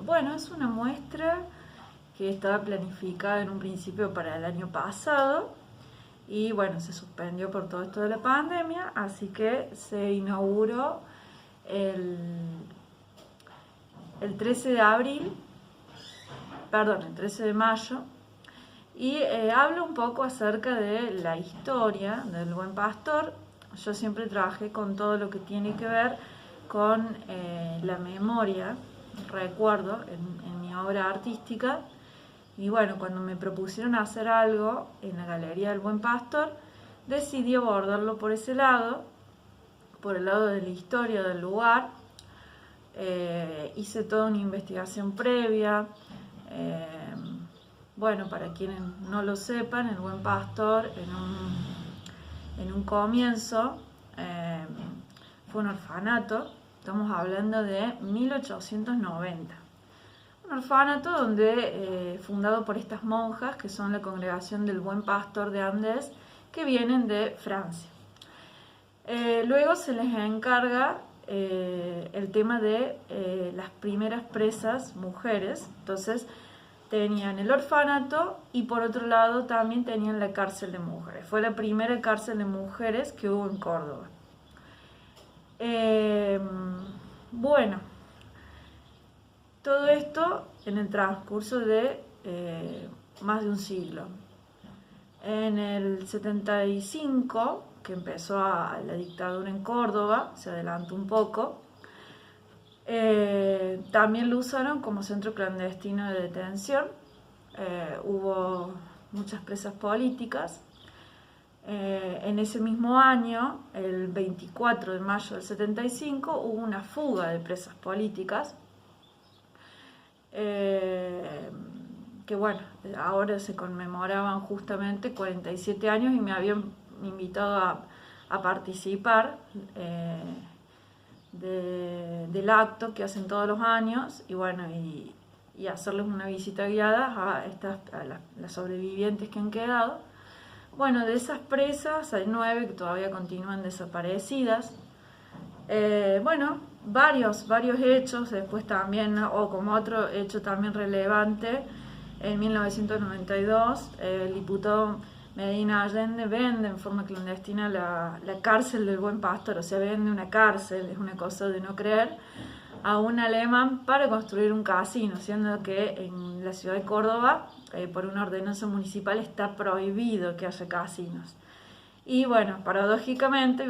Bueno, es una muestra que estaba planificada en un principio para el año pasado y bueno, se suspendió por todo esto de la pandemia, así que se inauguró el, el 13 de abril, perdón, el 13 de mayo, y habla un poco acerca de la historia del Buen Pastor. Yo siempre trabajé con todo lo que tiene que ver con la memoria, recuerdo, en mi obra artística. Y bueno, cuando me propusieron hacer algo en la Galería del Buen Pastor, decidí abordarlo por ese lado, por el lado de la historia del lugar. Hice toda una investigación previa. Eh, bueno, para quienes no lo sepan, el Buen Pastor en un comienzo fue un orfanato. Estamos hablando de 1890. Un orfanato donde fundado por estas monjas que son la congregación del Buen Pastor de Andes, que vienen de Francia. Luego se les encarga el tema de las primeras presas mujeres. Entonces tenían el orfanato y por otro lado también tenían la cárcel de mujeres. Fue la primera cárcel de mujeres que hubo en Córdoba. Bueno, todo esto en el transcurso de más de un siglo. En el 75, que empezó la dictadura en Córdoba, se adelantó un poco, también lo usaron como centro clandestino de detención. Hubo muchas presas políticas. En ese mismo año, el 24 de mayo del 75, hubo una fuga de presas políticas. Que bueno, ahora se conmemoraban justamente 47 años y me habían invitado a participar del acto que hacen todos los años y bueno, y hacerles una visita guiada a las sobrevivientes que han quedado. Bueno, de esas presas hay 9 que todavía continúan desaparecidas. Bueno, varios hechos, después también, o como otro hecho también relevante, en 1992 el diputado Medina Allende vende en forma clandestina la cárcel del Buen Pastor, o sea, vende una cárcel, es una cosa de no creer, a un alemán para construir un casino, siendo que en la ciudad de Córdoba, por una ordenanza municipal, está prohibido que haya casinos. Y bueno, paradójicamente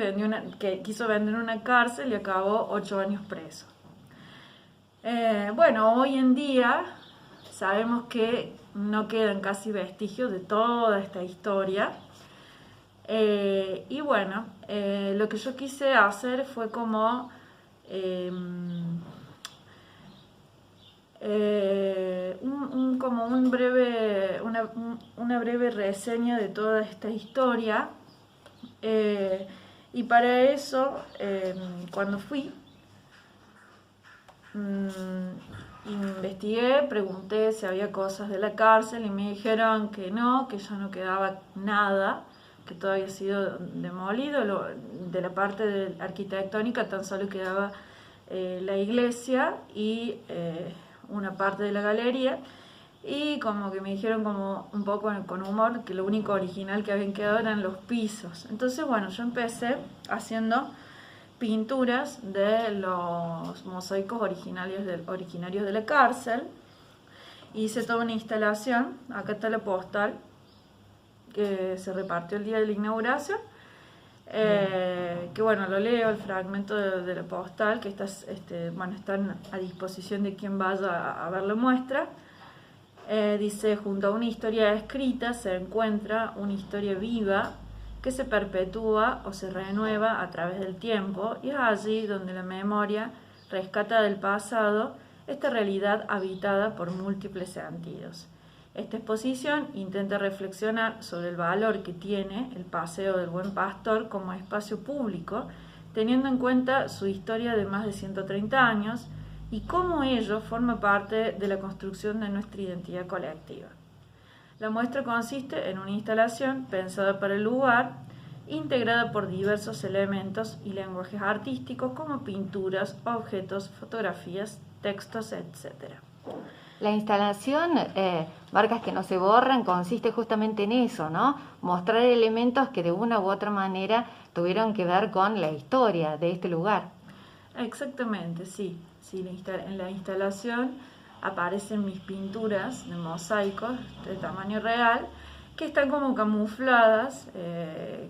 quiso vender una cárcel y acabó 8 años preso. Bueno, hoy en día sabemos que no quedan casi vestigios de toda esta historia. Y bueno, lo que yo quise hacer fue como una breve reseña de toda esta historia. Y para eso, cuando fui, investigué, pregunté si había cosas de la cárcel y me dijeron que no, que ya no quedaba nada, que todo había sido demolido. De la parte arquitectónica tan solo quedaba la iglesia y una parte de la galería. Y como que me dijeron como un poco con humor que lo único original que habían quedado eran los pisos. Entonces bueno, yo empecé haciendo pinturas de los mosaicos originarios de la cárcel. Hice toda una instalación, acá está la postal que se repartió el día de la inauguración. Que bueno, lo leo, el fragmento de la postal que están a disposición de quien vaya a ver la muestra. Dice: junto a una historia escrita se encuentra una historia viva que se perpetúa o se renueva a través del tiempo, y es allí donde la memoria rescata del pasado esta realidad habitada por múltiples sentidos. Esta exposición intenta reflexionar sobre el valor que tiene el Paseo del Buen Pastor como espacio público, teniendo en cuenta su historia de más de 130 años, y cómo ello forma parte de la construcción de nuestra identidad colectiva. La muestra consiste en una instalación pensada para el lugar, integrada por diversos elementos y lenguajes artísticos como pinturas, objetos, fotografías textos, etcétera. La instalación, Marcas que no se borran, consiste justamente en eso, ¿no? Mostrar elementos que de una u otra manera tuvieron que ver con la historia de este lugar. Exactamente, sí. En la instalación aparecen mis pinturas de mosaicos de tamaño real que están como camufladas,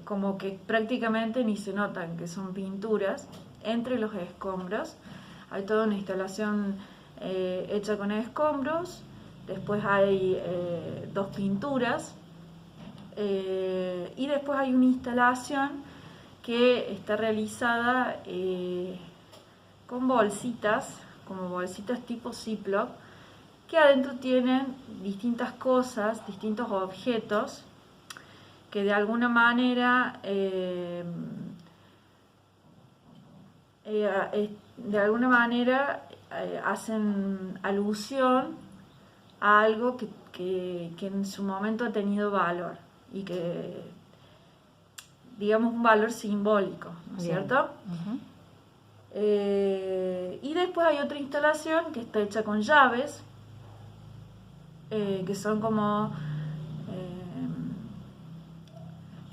como que prácticamente ni se notan que son pinturas entre los escombros. Hay toda una instalación hecha con escombros, después hay 2 pinturas y después hay una instalación que está realizada con bolsitas, como bolsitas tipo Ziploc, que adentro tienen distintas cosas, distintos objetos que de alguna manera hacen alusión a algo que en su momento ha tenido valor y que, digamos, un valor simbólico, ¿no es cierto? Uh-huh. Y después hay otra instalación que está hecha con llaves, que son como,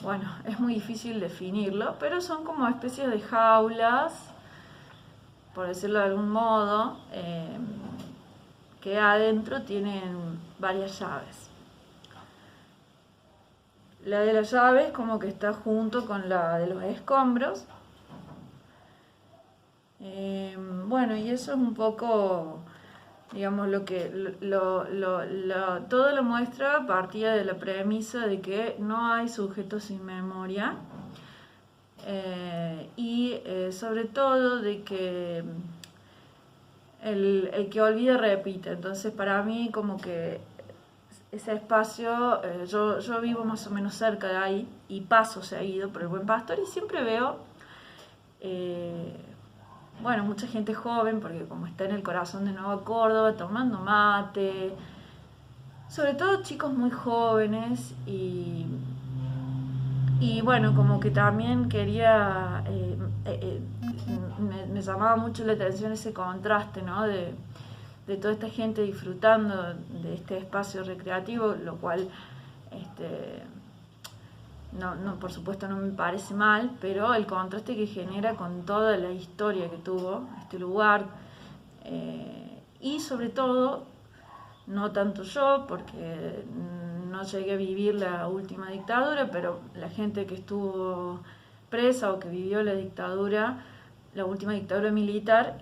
bueno, es muy difícil definirlo, pero son como especies de jaulas, por decirlo de algún modo, que adentro tienen varias llaves. La de las llaves como que está junto con la de los escombros. Bueno, y eso es un poco, digamos, lo que todo lo muestra a partir de la premisa de que no hay sujetos sin memoria y sobre todo de que el que olvida repite. Entonces para mí como que ese espacio, yo vivo más o menos cerca de ahí y paso seguido por el Buen Pastor y siempre veo bueno, mucha gente joven, porque como está en el corazón de Nueva Córdoba, tomando mate, sobre todo chicos muy jóvenes y bueno, como que también quería, me llamaba mucho la atención ese contraste, ¿no? De toda esta gente disfrutando de este espacio recreativo, lo cual no, por supuesto no me parece mal, pero el contraste que genera con toda la historia que tuvo este lugar y sobre todo, no tanto yo, porque no llegué a vivir la última dictadura, pero la gente que estuvo presa o que vivió la dictadura, la última dictadura militar,